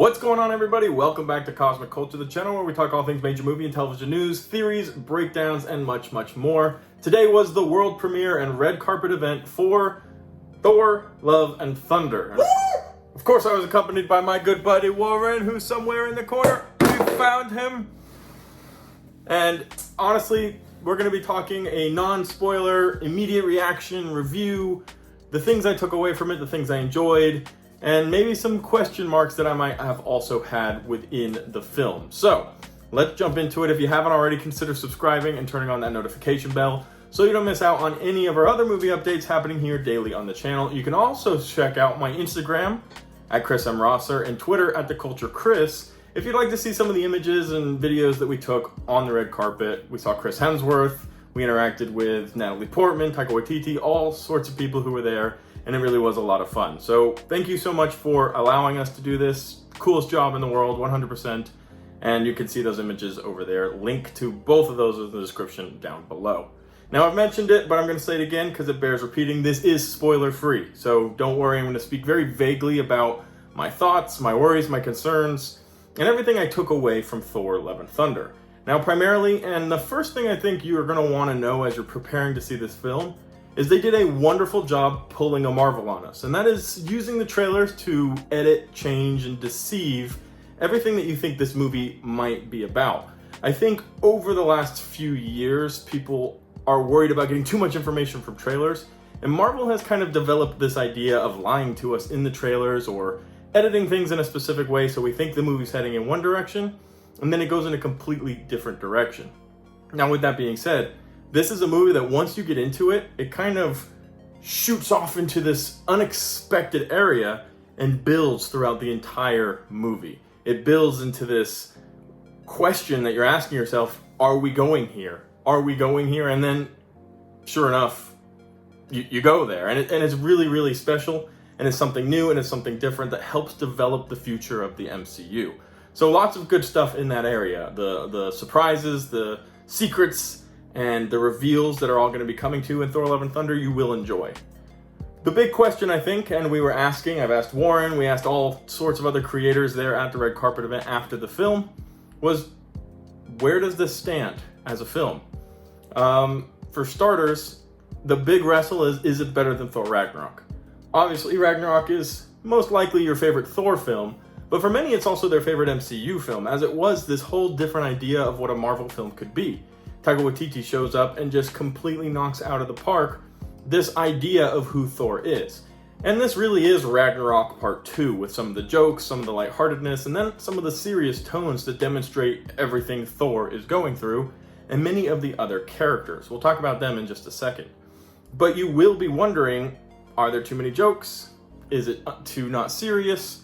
What's going on, everybody? Welcome back to Cosmic Culture, the channel where we talk all things major movie and television news, theories, breakdowns, and much, much more. Today was the world premiere and red carpet event for Thor, Love, and Thunder. And of course, I was accompanied by my good buddy Warren, who's somewhere in the corner. We found him. And honestly, we're going to be talking a non-spoiler, immediate reaction review, the things I took away from it, the things I enjoyed, and maybe some question marks that I might have also had within the film. So let's jump into it. If you haven't already, consider subscribing and turning on that notification bell so you don't miss out on any of our other movie updates happening here daily on the channel. You can also check out my Instagram at Chris M. Rosser and Twitter at TheCultureChris if you'd like to see some of the images and videos that we took on the red carpet. We saw Chris Hemsworth, we interacted with Natalie Portman, Taika Waititi, all sorts of people who were there, and it really was a lot of fun. So thank you so much for allowing us to do this. Coolest job in the world, 100%. And you can see those images over there. Link to both of those in the description down below. Now, I've mentioned it, but I'm going to say it again because it bears repeating. This is spoiler-free, so don't worry. I'm going to speak very vaguely about my thoughts, my worries, my concerns, and everything I took away from Thor, Love, and Thunder. Now, primarily, and the first thing I think you are going to want to know as you're preparing to see this film, is they did a wonderful job pulling a Marvel on us. And that is using the trailers to edit, change, and deceive everything that you think this movie might be about. I think over the last few years, people are worried about getting too much information from trailers. And Marvel has kind of developed this idea of lying to us in the trailers or editing things in a specific way so we think the movie's heading in one direction, and then it goes in a completely different direction. Now, with that being said, this is a movie that once you get into it, it kind of shoots off into this unexpected area and builds throughout the entire movie. It builds into this question that you're asking yourself, are we going here? Are we going here? And then, sure enough, you go there. And it's really, really special. And it's something new and it's something different that helps develop the future of the MCU. So lots of good stuff in that area. The surprises, the secrets, and the reveals that are all going to be coming to in Thor, Love, and Thunder, you will enjoy. The big question, I think, and we were asking, I've asked Warren, we asked all sorts of other creators there at the red carpet event after the film, was where does this stand as a film? For starters, the big wrestle is it better than Thor Ragnarok? Obviously, Ragnarok is most likely your favorite Thor film, but for many it's also their favorite MCU film, as it was this whole different idea of what a Marvel film could be. Taika Waititi shows up and just completely knocks out of the park this idea of who Thor is. And this really is Ragnarok Part 2, with some of the jokes, some of the lightheartedness, and then some of the serious tones that demonstrate everything Thor is going through, and many of the other characters. We'll talk about them in just a second. But you will be wondering, are there too many jokes? Is it too not serious?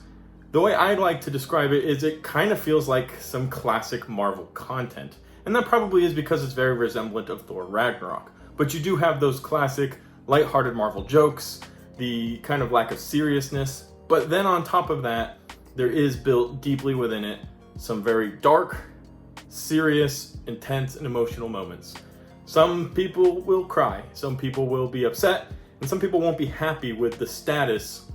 The way I'd like to describe it is it kind of feels like some classic Marvel content. And that probably is because it's very resemblant of Thor Ragnarok. But you do have those classic, lighthearted Marvel jokes, the kind of lack of seriousness. But then on top of that, there is built deeply within it some very dark, serious, intense, and emotional moments. Some people will cry, some people will be upset, and some people won't be happy with the status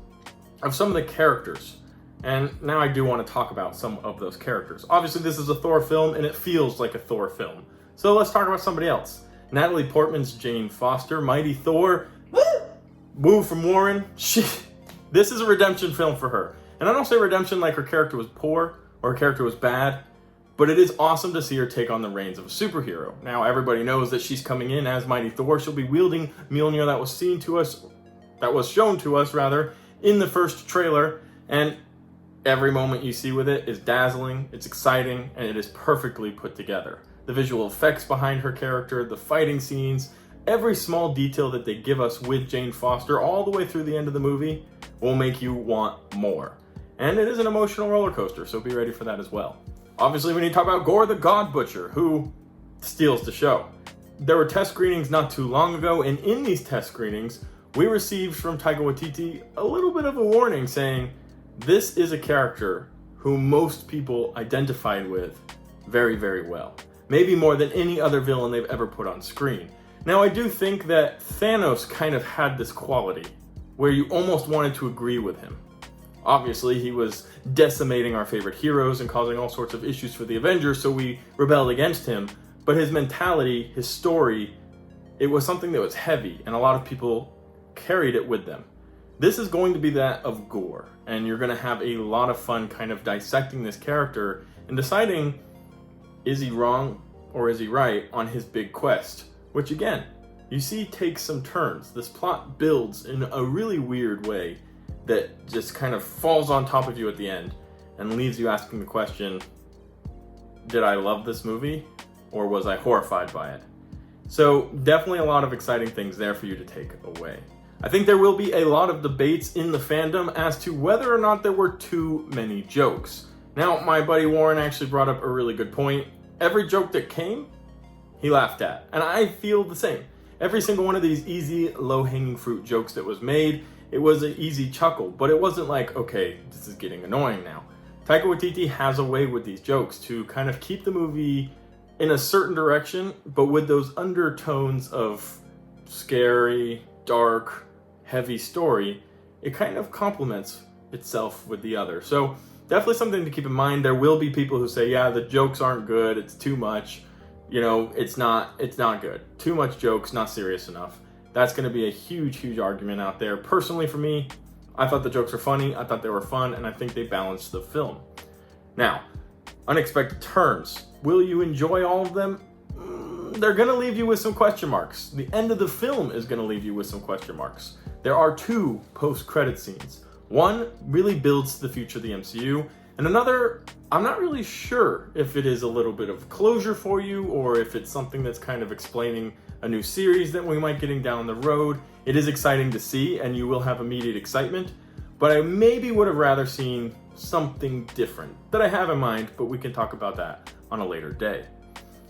of some of the characters. And now I do want to talk about some of those characters. Obviously, this is a Thor film, and it feels like a Thor film. So let's talk about somebody else. Natalie Portman's Jane Foster, Mighty Thor. Woo from Warren. This is a redemption film for her. And I don't say redemption like her character was poor or her character was bad, but it is awesome to see her take on the reins of a superhero. Now, everybody knows that she's coming in as Mighty Thor. She'll be wielding Mjolnir that was shown to us in the first trailer. And every moment you see with it is dazzling, it's exciting, and it is perfectly put together. The visual effects behind her character, the fighting scenes, every small detail that they give us with Jane Foster all the way through the end of the movie will make you want more. And it is an emotional roller coaster, so be ready for that as well. Obviously, we need to talk about Gore the God Butcher, who steals the show. There were test screenings not too long ago, and in these test screenings, we received from Taika Waititi a little bit of a warning saying, this is a character who most people identified with very, very well. Maybe more than any other villain they've ever put on screen. Now, I do think that Thanos kind of had this quality where you almost wanted to agree with him. Obviously, he was decimating our favorite heroes and causing all sorts of issues for the Avengers, so we rebelled against him. But his mentality, his story, it was something that was heavy, and a lot of people carried it with them. This is going to be that of Gore, and you're going to have a lot of fun kind of dissecting this character and deciding, is he wrong or is he right on his big quest? Which again, you see takes some turns. This plot builds in a really weird way that just kind of falls on top of you at the end and leaves you asking the question, did I love this movie or was I horrified by it? So definitely a lot of exciting things there for you to take away. I think there will be a lot of debates in the fandom as to whether or not there were too many jokes. Now, my buddy Warren actually brought up a really good point. Every joke that came, he laughed at. And I feel the same. Every single one of these easy, low-hanging fruit jokes that was made, it was an easy chuckle. But it wasn't like, okay, this is getting annoying now. Taika Waititi has a way with these jokes to kind of keep the movie in a certain direction, but with those undertones of scary, dark, heavy story, it kind of complements itself with the other. So definitely something to keep in mind. There will be people who say, yeah, the jokes aren't good, it's too much, it's not good. Too much jokes, not serious enough. That's going to be a huge argument out there. Personally for me, I thought the jokes were funny, I thought they were fun, and I think they balanced the film. Now, unexpected turns. Will you enjoy all of them? They're going to leave you with some question marks. The end of the film is going to leave you with some question marks. There are 2 post-credit scenes. One really builds the future of the MCU, and another, I'm not really sure if it is a little bit of closure for you or if it's something that's kind of explaining a new series that we might getting down the road. It is exciting to see, and you will have immediate excitement, but I maybe would have rather seen something different that I have in mind, but we can talk about that on a later day.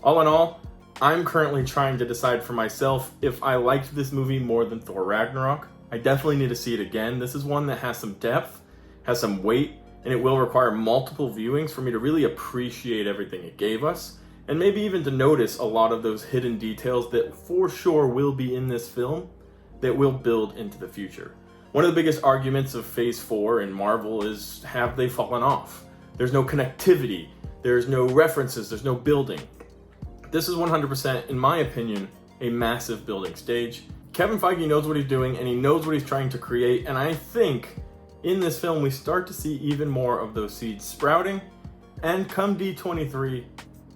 All in all, I'm currently trying to decide for myself if I liked this movie more than Thor Ragnarok. I definitely need to see it again. This is one that has some depth, has some weight, and it will require multiple viewings for me to really appreciate everything it gave us, and maybe even to notice a lot of those hidden details that for sure will be in this film that will build into the future. One of the biggest arguments of Phase 4 in Marvel is, have they fallen off? There's no connectivity, there's no references, there's no building. This is 100%, in my opinion, a massive building stage. Kevin Feige knows what he's doing, and he knows what he's trying to create, and I think in this film we start to see even more of those seeds sprouting, and come D23,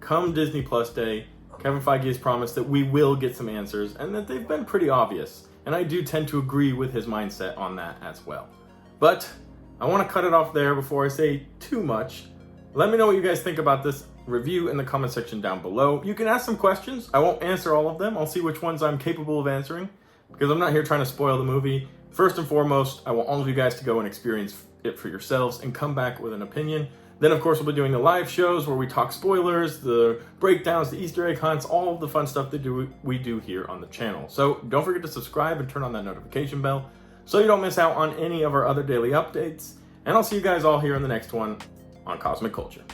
come Disney Plus Day, Kevin Feige has promised that we will get some answers, and that they've been pretty obvious, and I do tend to agree with his mindset on that as well. But I want to cut it off there before I say too much. Let me know what you guys think about this review in the comment section down below. You can ask some questions. I won't answer all of them. I'll see which ones I'm capable of answering, because I'm not here trying to spoil the movie. First and foremost, I want all of you guys to go and experience it for yourselves and come back with an opinion. Then, of course, we'll be doing the live shows where we talk spoilers, the breakdowns, the Easter egg hunts, all of the fun stuff that we do here on the channel. So don't forget to subscribe and turn on that notification bell so you don't miss out on any of our other daily updates. And I'll see you guys all here in the next one on Cosmic Culture.